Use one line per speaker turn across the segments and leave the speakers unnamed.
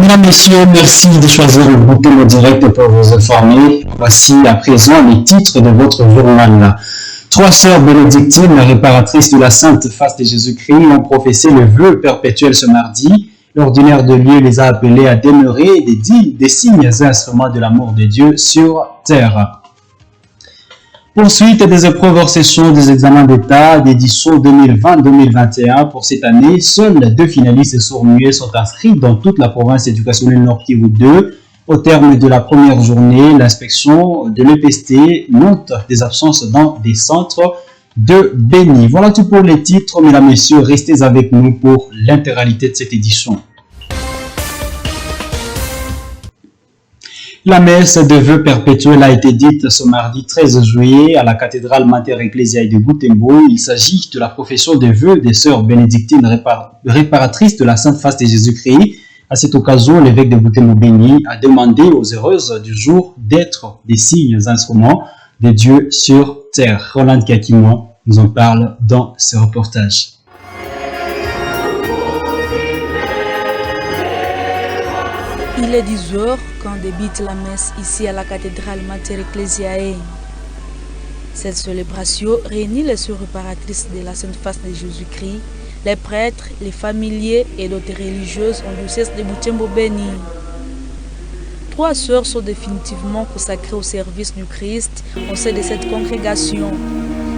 Mesdames, Messieurs, merci de choisir le bouton direct pour vous informer. Voici à présent les titres de votre journal. 3 sœurs bénédictines, réparatrices de la Sainte Face de Jésus-Christ, ont professé le vœu perpétuel ce mardi. L'ordinaire de lieu les a appelés à demeurer des signes et instruments de l'amour de Dieu sur terre. Poursuite des épreuves hors session des examens d'État d'édition 2020-2021 pour cette année. Seuls 2 finalistes sourds-muets sont inscrits dans toute la province éducationnelle Nord Kivu 2. Au terme de la première journée, l'inspection de l'EPST note des absences dans des centres de Béni. Voilà tout pour les titres. Mesdames, Messieurs, restez avec nous pour l'intégralité de cette édition. La messe de vœux perpétuels a été dite ce mardi 13 juillet à la cathédrale Mater Ecclesiae de Butembo. Il s'agit de la profession de vœux des sœurs bénédictines réparatrices de la Sainte Face de Jésus-Christ. À cette occasion, l'évêque de Butembo Béni a demandé aux heureuses du jour d'être des signes instruments de Dieu sur terre. Roland Kakimo nous en parle dans ce reportage.
Il est 10h quand débute la messe ici à la cathédrale Mater Ecclesiae. Cette célébration réunit les sœurs réparatrices de la Sainte Face de Jésus-Christ, les prêtres, les familiers et d'autres religieuses en diocèse de Butembo Béni. 3 sœurs sont définitivement consacrées au service du Christ au sein de cette congrégation.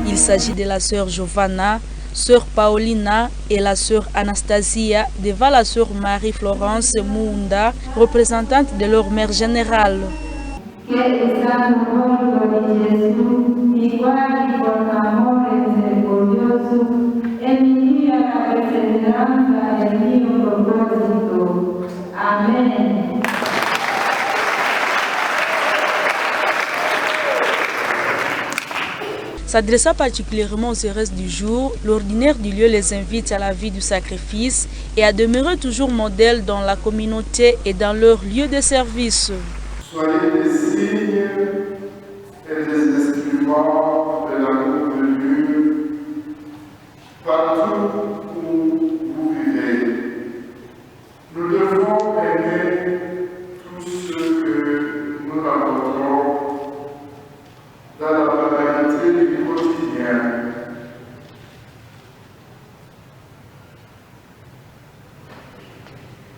Il s'agit de la sœur Giovanna, sœur Paulina et la sœur Anastasia devant la sœur Marie-Florence Munda, représentante de leur mère générale. Amen. S'adressant particulièrement aux heureuses du jour, l'ordinaire du lieu les invite à la vie du sacrifice et à demeurer toujours modèles dans la communauté et dans leur lieu de service.
Soyez des signes et des instruments de l'amour de Dieu partout où vous vivez. Nous devons aimer tout ce que nous rencontrons dans la banalité du quotidien.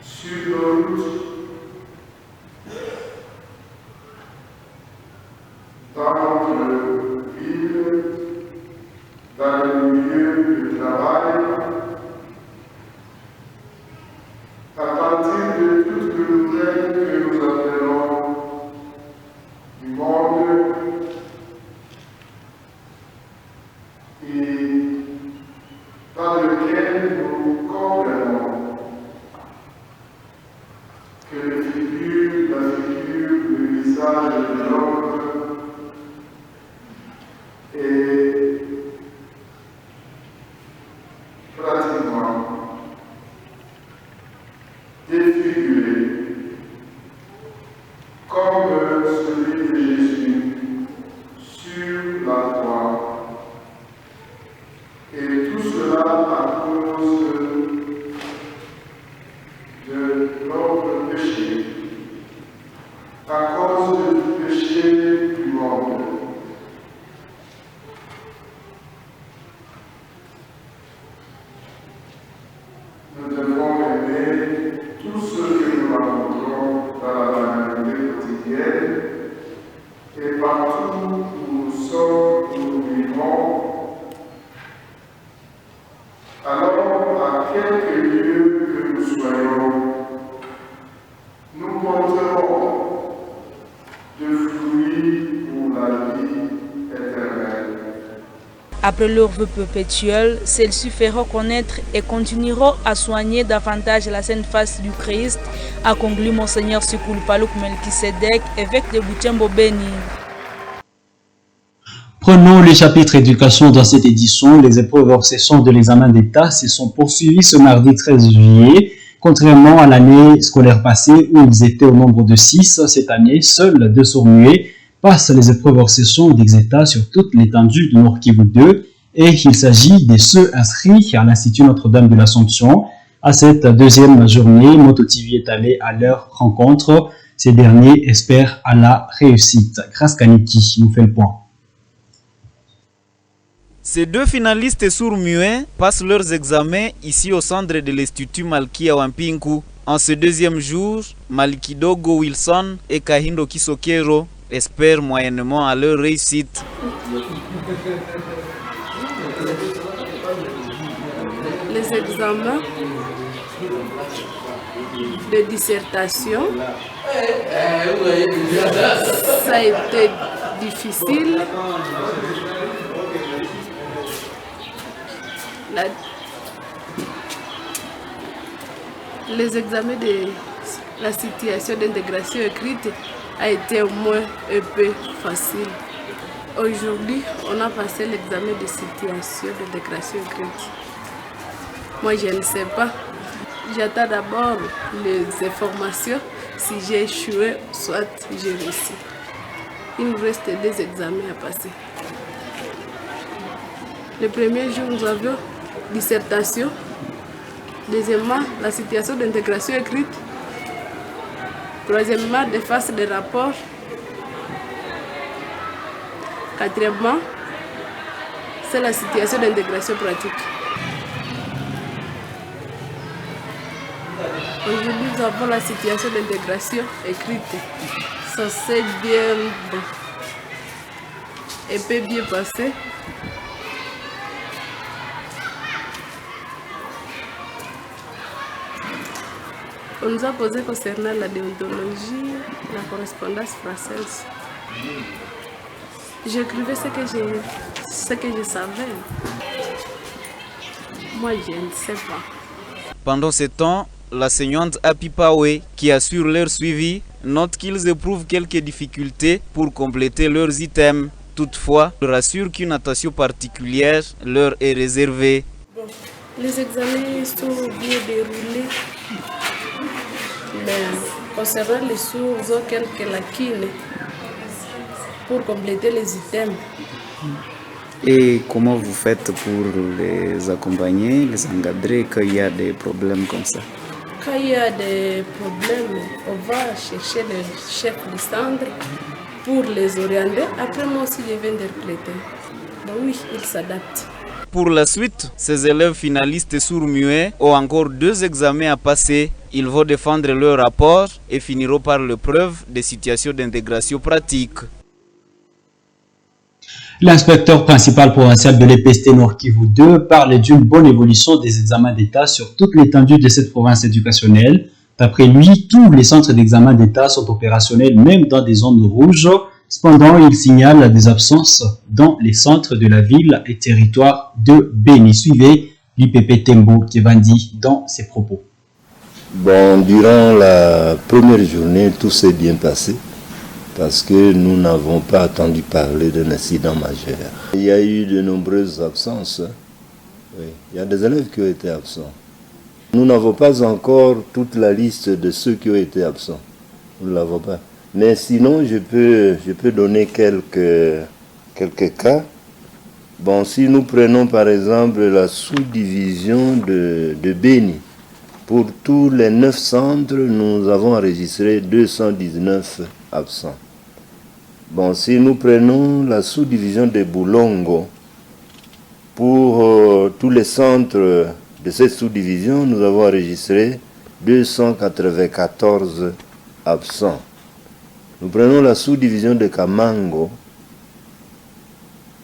Sur nos routes, dans notre ville, dans le milieu de travail, à partir de toutes les nouvelles que nous appelons du monde et dans lequel nous comprenons que la figure, le visage de l'homme est pratiquement défiguré comme celui de Jésus sur la croix. Et tout cela à cause de notre péché, à cause du péché du monde. Nous devons aimer tout ce que nous rencontrons dans la banalité quotidienne et partout où nous sommes, où nous vivons. Alors, à quelque lieu que nous soyons, nous porterons de fruits pour la vie éternelle.
Après leur vœu perpétuel, celles-ci feront connaître et continueront à soigner davantage la Sainte Face du Christ, a conclu Monseigneur Sikul Palouk Melkisedek, évêque de Butembo Béni.
Prenons le chapitre éducation dans cette édition. Les épreuves hors session de l'examen d'État se sont poursuivies ce mardi 13 juillet. Contrairement à l'année scolaire passée où ils étaient au nombre de 6, cette année, seuls 2 sourds-muets passent les épreuves hors session d'État sur toute l'étendue du Nord Kivu 2 et il s'agit de ceux inscrits à l'Institut Notre-Dame de l'Assomption. À cette deuxième journée, MotoTV est allé à leur rencontre. Ces derniers espèrent à la réussite. Grâce Kaniki nous fait le point.
Ces deux finalistes sourds-muets passent leurs examens ici au centre de l'Institut Malkia Wampinku. En ce deuxième jour, Malikidogo Wilson et Kahindo Kisokero espèrent moyennement à leur réussite.
Les examens de dissertation, ça a été difficile. Les examens de la situation d'intégration écrite a été au moins un peu facile. Aujourd'hui, on a passé l'examen de situation d'intégration écrite. Moi, je ne sais pas. J'attends d'abord les informations. Si j'ai échoué, soit j'ai réussi. Il nous reste des examens à passer. Le premier jour, nous avions dissertation. Deuxièmement, la situation d'intégration écrite. Troisièmement, des phases de rapport. Quatrièmement, c'est la situation d'intégration pratique. Aujourd'hui, nous avons la situation d'intégration écrite. Ça s'est bien bon. Et peut bien passer. On nous a posé concernant la déontologie, la correspondance française. J'écrivais ce que je savais. Moi, je ne sais pas.
Pendant ce temps, l'enseignante Apipawe, qui assure leur suivi, note qu'ils éprouvent quelques difficultés pour compléter leurs items. Toutefois, elle rassure qu'une attention particulière leur est réservée.
Bon, les examens sont bien déroulés. Mais concernant les sourds, ils ont quelques lacunes pour compléter les items.
Et comment vous faites pour les accompagner, les encadrer quand il y a des problèmes comme ça?
Quand il y a des problèmes, on va chercher le chef du centre pour les orienter. Après, moi aussi, je vais interpréter. Ben oui, ils s'adaptent.
Pour la suite, ces élèves finalistes sourds-muets ont encore 2 examens à passer. Ils vont défendre leur rapport et finiront par l'épreuve des situations d'intégration pratique.
L'inspecteur principal provincial de l'EPST Nord Kivu 2 parle d'une bonne évolution des examens d'État sur toute l'étendue de cette province éducationnelle. D'après lui, tous les centres d'examen d'État sont opérationnels, même dans des zones rouges. Cependant, il signale des absences dans les centres de la ville et territoire de Béni. Suivez l'IPP Tembo Kevandi dans ses propos.
Bon, durant la première journée, tout s'est bien passé parce que nous n'avons pas entendu parler d'un incident majeur. Il y a eu de nombreuses absences. Oui, il y a des élèves qui ont été absents. Nous n'avons pas encore toute la liste de ceux qui ont été absents. Nous ne l'avons pas. Mais sinon, je peux donner quelques cas. Bon, si nous prenons par exemple la sous-division de Béni, pour tous les 9 centres, nous avons enregistré 219 absents. Bon, si nous prenons la sous-division de Boulongo, pour tous les centres de cette sous-division, nous avons enregistré 294 absents. Nous prenons la sous-division de Kamango.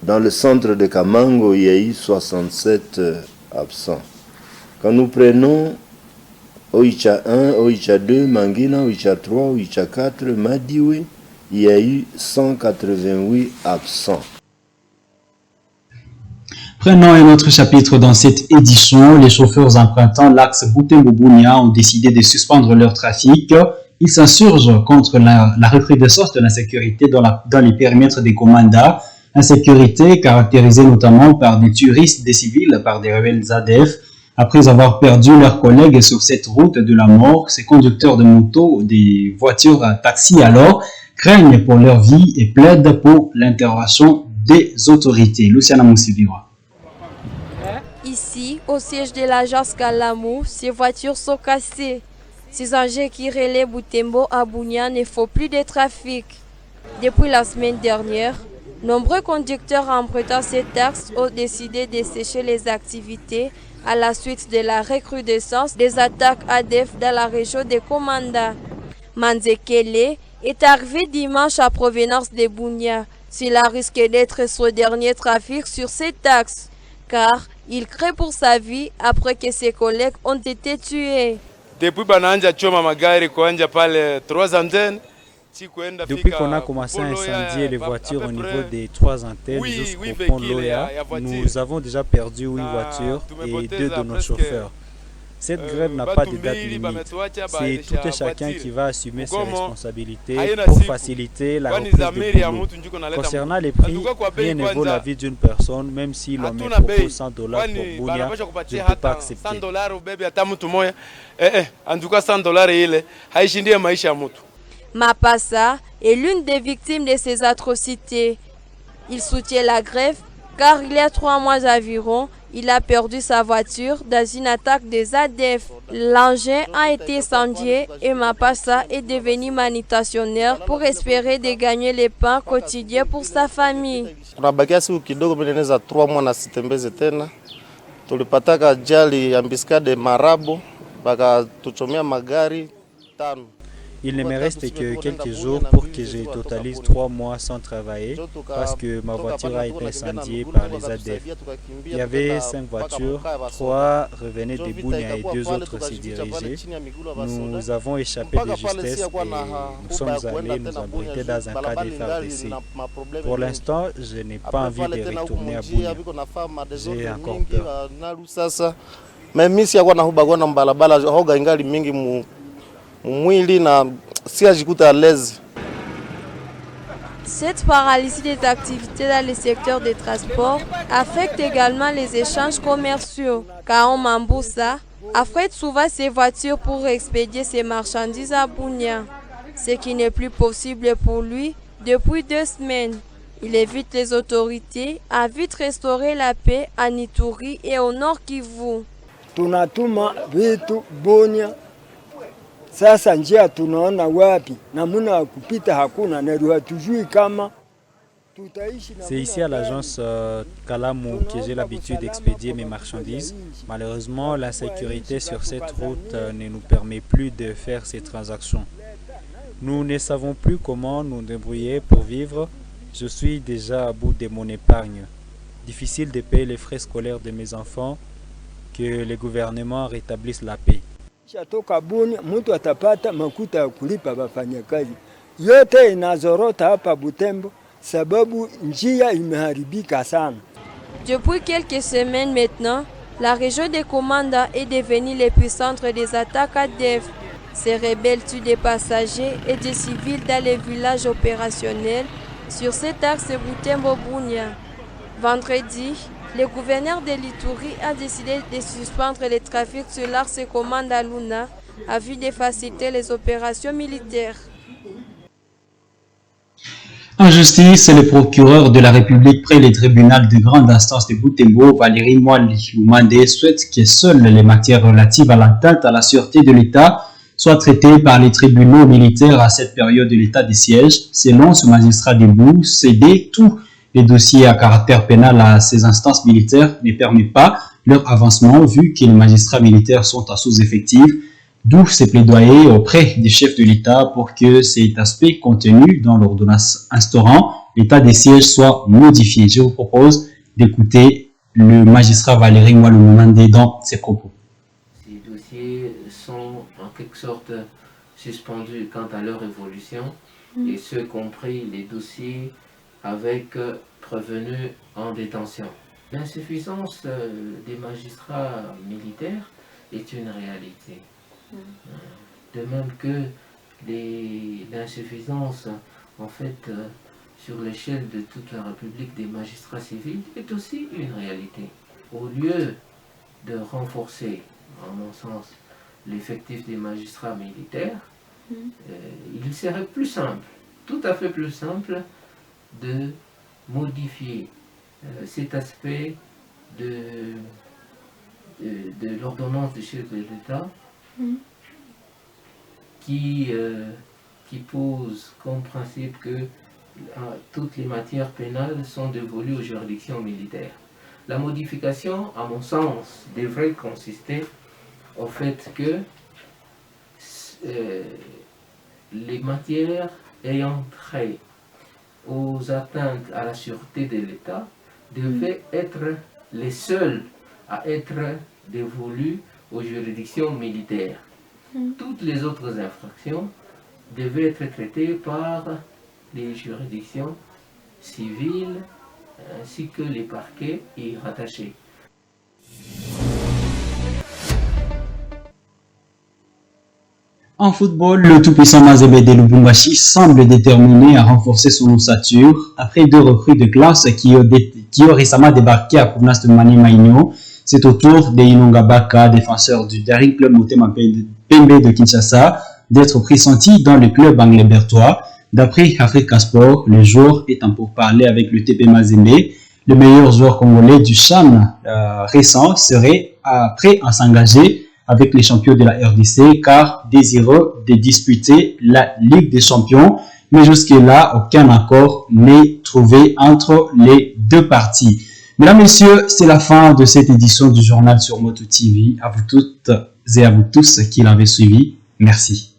Dans le centre de Kamango, il y a eu 67 absents. Quand nous prenons Oicha 1, Oicha 2, Mangina, Oicha 3, Oicha 4, Madiwe, il y a eu 188 absents.
Prenons un autre chapitre dans cette édition. Les chauffeurs empruntant l'axe Butembo-Bunia ont décidé de suspendre leur trafic. Ils s'insurgent contre la recrudescence de l'insécurité dans les périmètres des commandas. Insécurité caractérisée notamment par des tueristes, des civils, par des rebelles ADF. Après avoir perdu leurs collègues sur cette route de la mort, ces conducteurs de moto, des voitures à taxi alors, craignent pour leur vie et plaident pour l'intervention des autorités. Luciana Moussivira.
Ici, Ici, au siège de l'agence Kalamou, ces voitures sont cassées. Ces engins qui relaient Butembo à Bunia ne font plus de trafic. Depuis la semaine dernière, nombreux conducteurs empruntant ces taxes ont décidé de sécher les activités à la suite de la recrudescence des attaques ADF dans la région de Komanda. Manzekele est arrivé dimanche à provenance de Bunia. Cela risque d'être son dernier trafic sur ces taxes, car il craint pour sa vie après que ses collègues ont été tués.
Depuis
qu'on a commencé à incendier les voitures au niveau des 3 antennes jusqu'au pont Loya, nous avons déjà perdu 8 voitures et 2 de nos chauffeurs. Cette grève n'a pas de date limite. C'est tout et chacun qui va assumer ses responsabilités pour faciliter la reprise des boulots. Concernant les prix, rien ne vaut la vie d'une personne, même si l'on me propose $100 pour Bunia, je ne peux pas accepter.
Mapassa est l'une des victimes de ces atrocités. Il soutient la grève car il y a 3 mois environ, il a perdu sa voiture dans une attaque des ADF. L'engin a été incendié et Mapassa est devenu manutentionnaire pour espérer de gagner le pain quotidien pour sa famille.
Tunabakia siku kidogo beneza 3 mois na sitembeze tena. Tulipataka ajali ya Mbiskade Marabo baka tuchomea magari 5.
Il ne me reste que quelques jours pour que je totalise 3 mois sans travailler parce que ma voiture a été incendiée par les ADF. Il y avait 5 voitures, 3 revenaient de Bunia et 2 autres s'y dirigeaient. Nous avons échappé de justesse et nous sommes allés nous abriter dans un cas d'FRDC. Pour l'instant, je n'ai pas envie de retourner à Bunia. J'ai encore peur.
Cette paralysie des activités dans le secteur des transports affecte également les échanges commerciaux. Kao Mamboussa affrète souvent ses voitures pour expédier ses marchandises à Bunia, ce qui n'est plus possible pour lui depuis 2 semaines. Il invite les autorités à vite restaurer la paix à Ituri et au Nord Kivu.
Tunatuma vitu Bunia. Sasa njia tunaona wapi? Namuna kupita hakuna na hatujui kama tutaishi.
C'est ici à l'agence Kalamou que j'ai l'habitude d'expédier mes marchandises. Malheureusement, la sécurité sur cette route ne nous permet plus de faire ces transactions. Nous ne savons plus comment nous débrouiller pour vivre. Je suis déjà à bout de mon épargne. Difficile de payer les frais scolaires de mes enfants. Que le gouvernement rétablisse la paix.
Toka Bunia mtu atapata makuta ya kulipa wafanyakazi. Yote inazorota hapa Butembo sababu njia imeharibika sana.
Depuis quelques semaines maintenant, la région de Komanda est devenue l'épicentre des attaques ADF. Ces rebelles tuent des passagers et des civils dans les villages opérationnels sur cet axe Butembo-Bunia. Vendredi, le gouverneur de l'Ituri a décidé de suspendre les trafics sur l'axe Komanda Luna à vue de faciliter les opérations militaires.
En justice, le procureur de la République près le tribunal de grande instance de Butembo, Valérie Moali-Oumandé, souhaite que seules les matières relatives à l'atteinte à la sûreté de l'État soient traitées par les tribunaux militaires à cette période de l'état de siège. Selon ce magistrat debout, céder tous les dossiers à caractère pénal à ces instances militaires ne permet pas leur avancement vu que les magistrats militaires sont à sous-effectif, d'où ces plaidoyers auprès des chefs de l'État pour que cet aspect contenu dans l'ordonnance instaurant l'état des sièges soit modifié. Je vous propose d'écouter le magistrat Valérie Moali-Oumandé dans ses propos.
Ces dossiers sont en quelque sorte suspendus quant à leur évolution, et ce compris les dossiers avec prévenus en détention. L'insuffisance des magistrats militaires est une réalité. De même que l'insuffisance en fait sur l'échelle de toute la République des magistrats civils est aussi une réalité. Au lieu de renforcer, à mon sens, l'effectif des magistrats militaires, il serait plus simple, tout à fait plus simple, de modifier cet aspect de de l'ordonnance du chef de l'État qui pose comme principe que toutes les matières pénales sont dévolues aux juridictions militaires. La modification, à mon sens, devrait consister au fait que les matières ayant trait aux atteintes à la sûreté de l'État devaient être les seules à être dévolues aux juridictions militaires. Toutes les autres infractions devaient être traitées par les juridictions civiles ainsi que les parquets y rattachés.
En football, le tout-puissant Mazembe de Lubumbashi semble déterminé à renforcer son ossature après 2 recrues de classe qui ont récemment débarqué à provenance de Mani Maïno. C'est au tour de Inonga Baka, défenseur du dernier club Motema Pembe de Kinshasa, d'être pressenti dans le club anglais bertois. D'après Africa Sport, le joueur est en pourparlers avec le TP Mazembe. Le meilleur joueur congolais du CHAN récent serait prêt à s'engager avec les champions de la RDC car désireux de disputer la Ligue des Champions. Mais jusque-là, aucun accord n'est trouvé entre les deux parties. Mesdames, Messieurs, c'est la fin de cette édition du journal sur Moto TV. À vous toutes et à vous tous qui l'avez suivi. Merci.